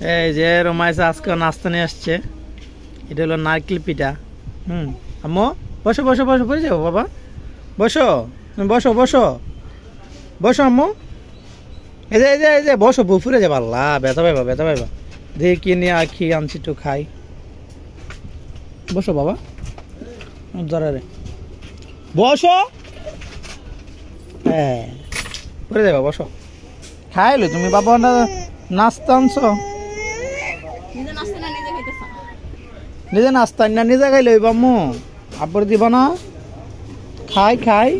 এই যে রোমাইস আজকে নাস্তা নিয়ে আসছে, এটা হলো নারকেল পিঠা। আম্মু বসো বসো বসো, পড়ে যাবো বাবা, বসো তুমি, বসো বসো বসো আম্মু, এই যে এই যে এই যে বসো, ফুরে যাবো, আল্লাহ ব্যথা পাইবা ব্যথা পাইবা। দেখি কি নিয়ে আখি আনছি, একটু খাই, বসো বাবা, ধরে রে বসো, হ্যাঁ পড়ে যাবা, বসো খাইলো তুমি বাবা, নাস্তা আনছো, নিজে নাস্তা না নিজে খাইলো বাম্মু, আব্বুর দিব না, খাই খাই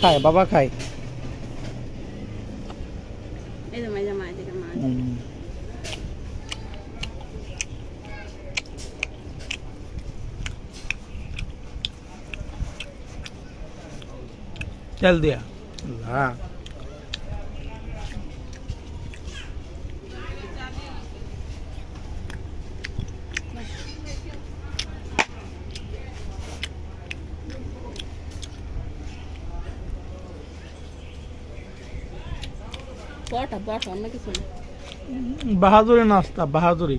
খাই বাবা খাই। তেল দিয়া হ্যাঁ, বাহাদুরি নাস্তা, বাহাদুরি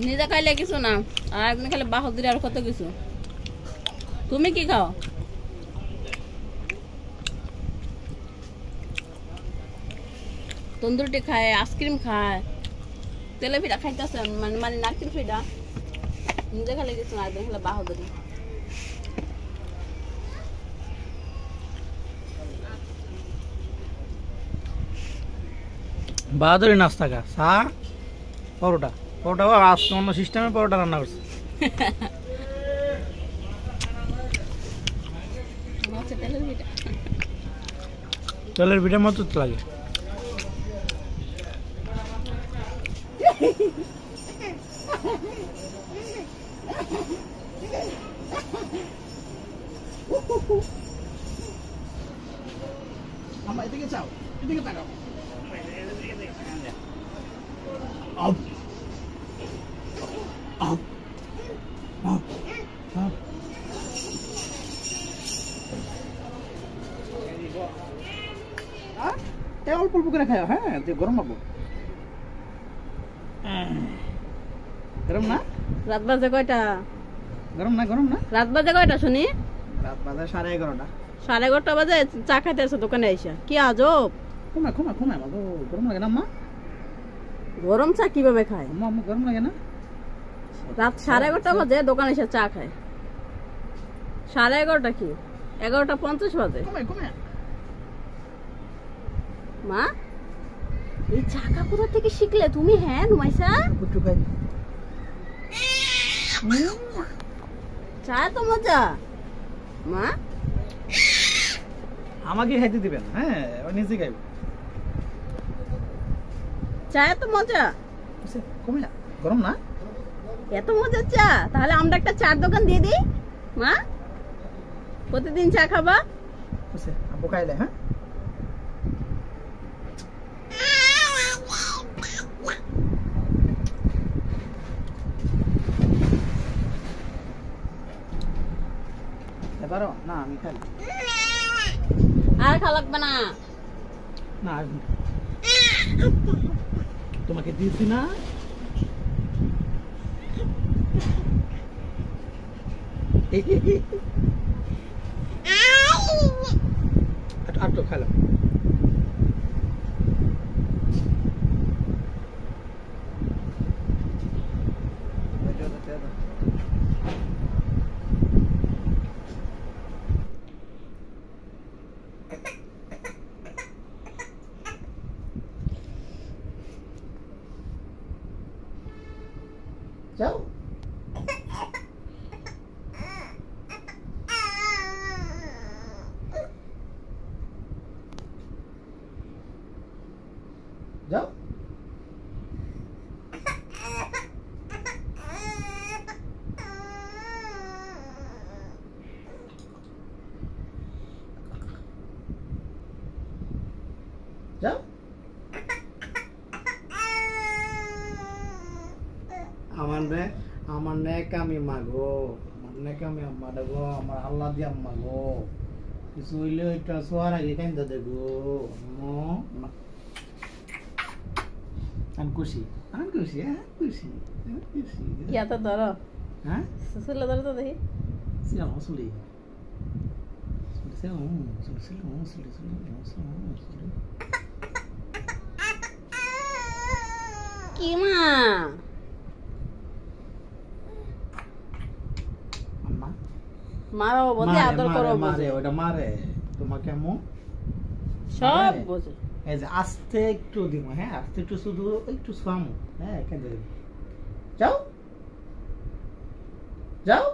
নিজে খাইলে কিছু না, আর একদিন খাইলে বাহাদুরি আর কত কিছু। তুমি কি খাও? তন্দুরটি খায়, আইসক্রিম খায়, তেলে পিঠা খাইতেছে, মানে মানে নারকেল পিঠা। নিজে খাইলে কিছু না, একদিন খাইলে বাহাদুরি। বাহাদুরি নাস্তা খা, চা পরোটা, পরোটা আজকে অন্য সিস্টেমে পরোটা রান্না করছে। তেলের পিঠা মতো তো লাগে। এদিকে চাও, এদিকে তাকাও, up, up, up, up. অল্প অল্প করে খাও, হ্যাঁ গরম লাগবো, গরম না? রাত বাজে কয়টা? গরম না, গরম না? রাত বাজে কয়টা শুনি? রাত বাজে 11:30। 11:30 বাজে চা খাইতে আসো দোকানে আইসা, কি আজব। ঘুমা ঘুমা ঘুমা, গরম লাগে না মা? গরম চা কিভাবে খায়? আম্মু গরম লাগে না? রাত 11:30 বাজে দোকানে এসে চা খায়। 11:30 কি 11:50 বাজে। মা এই চাকা কোথা থেকে শিখলে তুমি? হ্যাঁ নুমাইসা, চা তো মজা। মা আমাকে খাইতে দিবেন, হ্যাঁ নিজে খাইব, চা তো মজা। কমে না, গরম না? এত মজা চা, তাহলে আমরা একটা চার দোকান দিয়ে দিই। মা প্রতিদিন চা খাবা? আপু খাইলে, হ্যাঁ পারো না? আমি খাই আর খাওয়া লাগবে না। না তোমাকে দিয়েছি না, আর তো খাইলাম। যাও যাও, যাও। আমার নেক আমি মাগো, আমার নেক আমি আম্মা দেবো, আমার আল্লাহ দিয়ে আম্মা গো, কিছু হইলে এটা শোয়ার আগে কান্দা দেখো আম্মু আমি খুশি হ্যাঁ খুশি খুশি। ইয়া তো ধরো হ্যাঁ সুসুলে ধরো তো দেখি সিলাম আসলে কি মা আম্মা মারো বলতে আদর করো মারে ওটা মারে তোমাকে আম্মু সব বোঝে। এই যে আস্তে একটু দিব হ্যাঁ আস্তে একটু শুধু একটু সামু হ্যাঁ কেঁদে দেব যাও যাও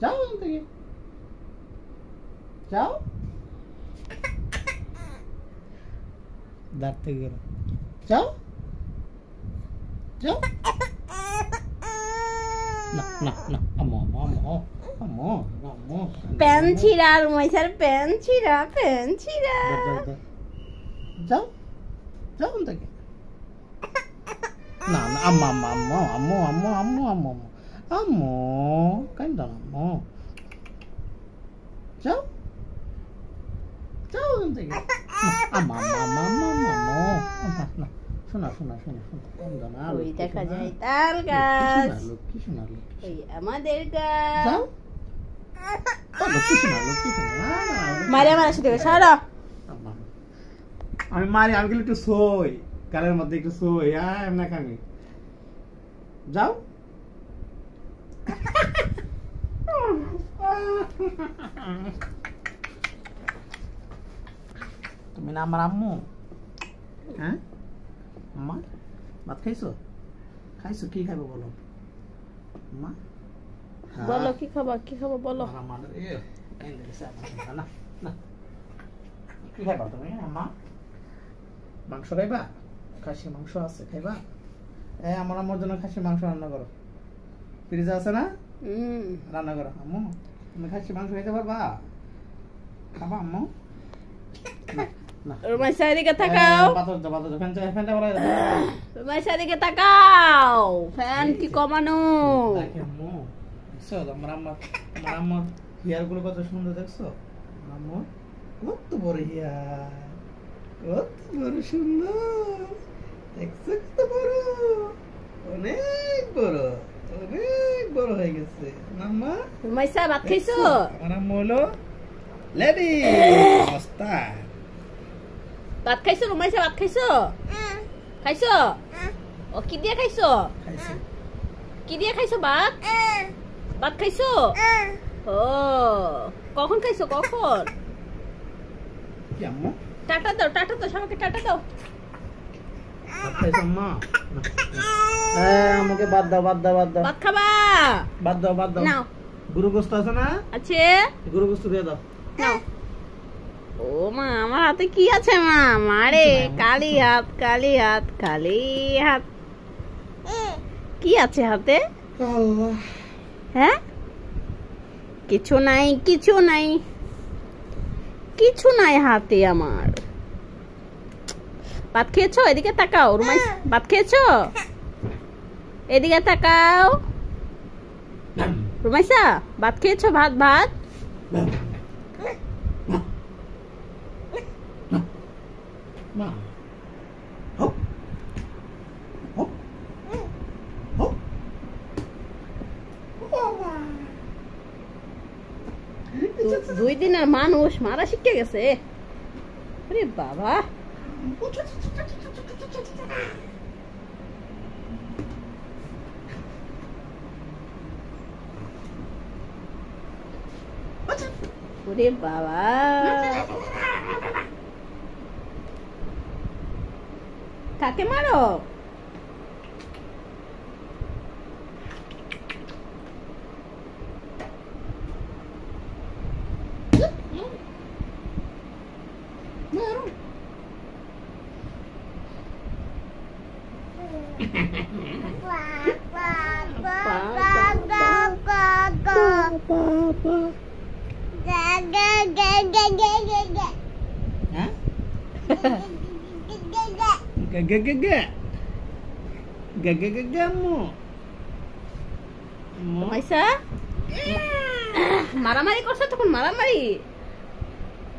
যাও থেকে যাও দাঁত থেকে গেল যাও যাও না না না আম্মু আম্মু আম্মু আম্মু পেন ছিড়া রুমাইসার পেন ছিড়া যাও যাও থেকে না না আম্মু আম্মু আম্মু আম্মু আম্মু আম্মু আম্মু আম্মু কাইন্দ না আম্মু যাও যাও থেকে আম্মু আম্মু আম্মু আম্মু আম্মু শোনা শোনা শোনা শোনা কাইন্দ না ওই দেখা যায় তাল গাছ লক্ষ্মী শোনা লক্ষ্মী ওই আমাদের গাছ যাও লক্ষ্মী শোনা মারে আমার সাথে সারা আমি মারি আমি গেলে একটু সই কালের মধ্যে একটু সই এমনা কামি যাও তুমি না আমার আম্মু হ্যাঁ আম্মা ভাত খাইছো খাইছো কি খাইবো বলো আম্মা বলো কি খাবা বলো না না কি খাইবা তুমি আম্মা মাংস খাইবা খাসি মাংস আছে খাইবা আমার আম্মুর জন্য খাসি মাংস রান্না করো ফ্রিজে আছে না রান্না করো আম্মু তুমি খাসি মাংস খাইতে পারবা খাবা আম্মু রুমাইসা এদিকে তাকাও রুমাইসা এদিকে তাকাও ফ্যান কি কমানো আমার আম্মুর হেয়ার গুলো কত সুন্দর দেখছো আম্মুর কত বড় হেয়ার কত বড় সুন্দর দেখছো কত বড় অনেক বড় হয়ে গেছে আম্মা রুমাইসা ভাত খাইছো আমার আম্মু হলো লেডি অবস্থা ভাত খাইছো রুমাইসা ভাত খাইছো খাইছো ও কি দিয়ে খাইছো খাইছি কি দিয়ে খাইছো ভাত ভাত খাইছো ও কখন খাইছো কখন কি আম্মু টাটা দাও সবাইকে টাটা দাও ভাত খাইছো আম্মা আমাকে বাদ দাও ভাত খাবা বাদ দাও নাও গরু গোস্ত আছে না আছে গরু গোস্ত দিয়ে দাও নাও ও মা আমার হাতে কি আছে মা মারে কালি হাত কি আছে হাতে আল্লাহ হ্যাঁ কিছু নাই হাতে আমার ভাত খেয়েছো এদিকে তাকাও রুমাইস ভাত খেয়েছো এদিকে তাকাও রুমাইসা ভাত খেয়েছো ভাত মা হপ হপ হপ 2 দিনের মানুষ মারা শিখে গেছে আরে বাবা ওরে বাবা কাকে মারো Maisa? মারামারি করছে তখন মারামারি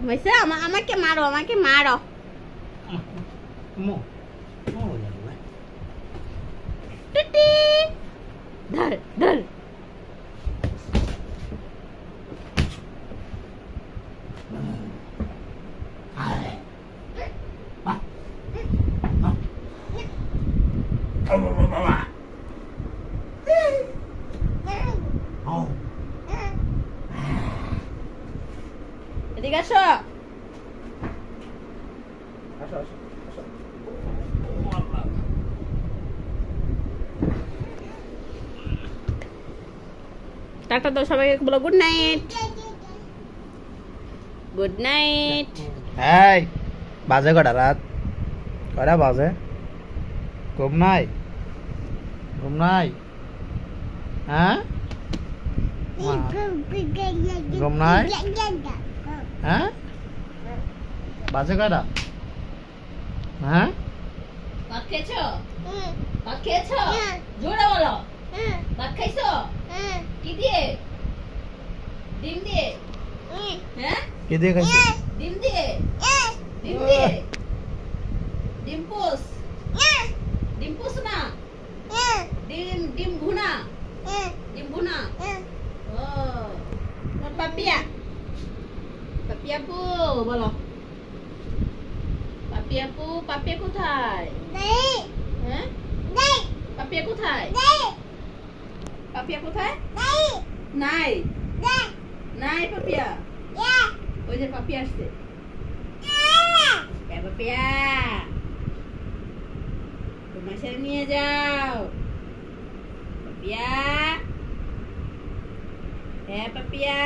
হয়েছে আমাকে মারো আমাকে মারো আম্মু টুটি ধর ধর এদিকে আসো টাটা দাও সবাইকে বলো গুড নাইট গুড নাইট এই বাজে কটা রাত কটা বাজে ঘুম নাই হ্যাঁ ঘুম নাই হ্যাঁ বাজে কটা হ্যাঁ ভাত খেয়েছো জোরে বলো ভাত খাইছো কি দিয়ে ডিম দিয়ে হ্যাঁ কি দিয়ে খাইছো ডিম দিয়ে ডিম পোস না ডিম ভুনা ও তোর পাপিয়া পু বলো পাপিয়া কোথায় হ্যাঁ পাপিয়া কোথায় নাই পাপিয়া ওই যে পাপিয়া আসছে পাপিয়া তোমার সাথে নিয়ে যাও পাপিয়া হ্যাঁ পাপিয়া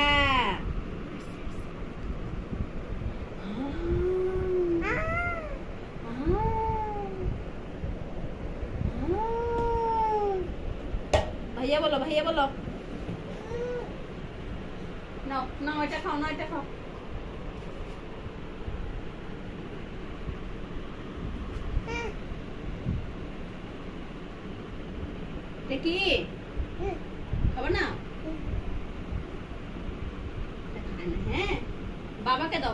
ভাইয়া বলো না এটা খাও কি খাবো না হ্যাঁ বাবাকে দাও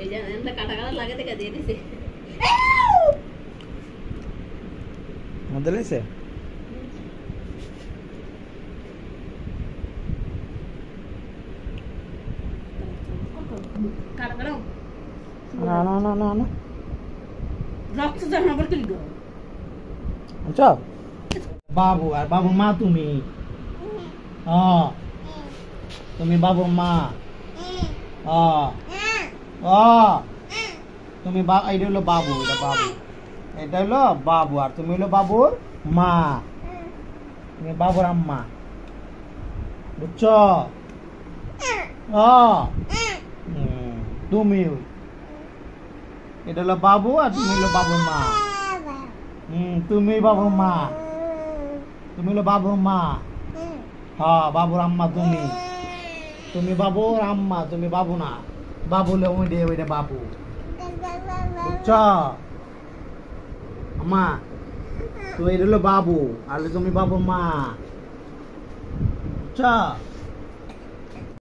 এই যে কাটা লাগে দেখে দিয়ে দিছে মধ্যে লেছে না রক্ত জমা করে তুলি গো আচ্ছা বাবু আর বাবুর মা তুমি তুমি বাবুর মা তুমি এটা হলো বাবু এটা হলো বাবু আর তুমি হলো বাবুর মা তুমি বাবুর আম্মা বুঝছো তুমি এটা হলো বাবু আর তুমি হলো বাবুর মা তুমি বাবুর মা তুমি হলো বাবুর মা বাবুর আম্মা তুমি বাবুর আম্মা তুমি বাবু না বাবু হলো ওইটা বাবু বুঝছো আম্মা তো এটা হলো বাবু আর তুমি বাবুর মা বুঝছো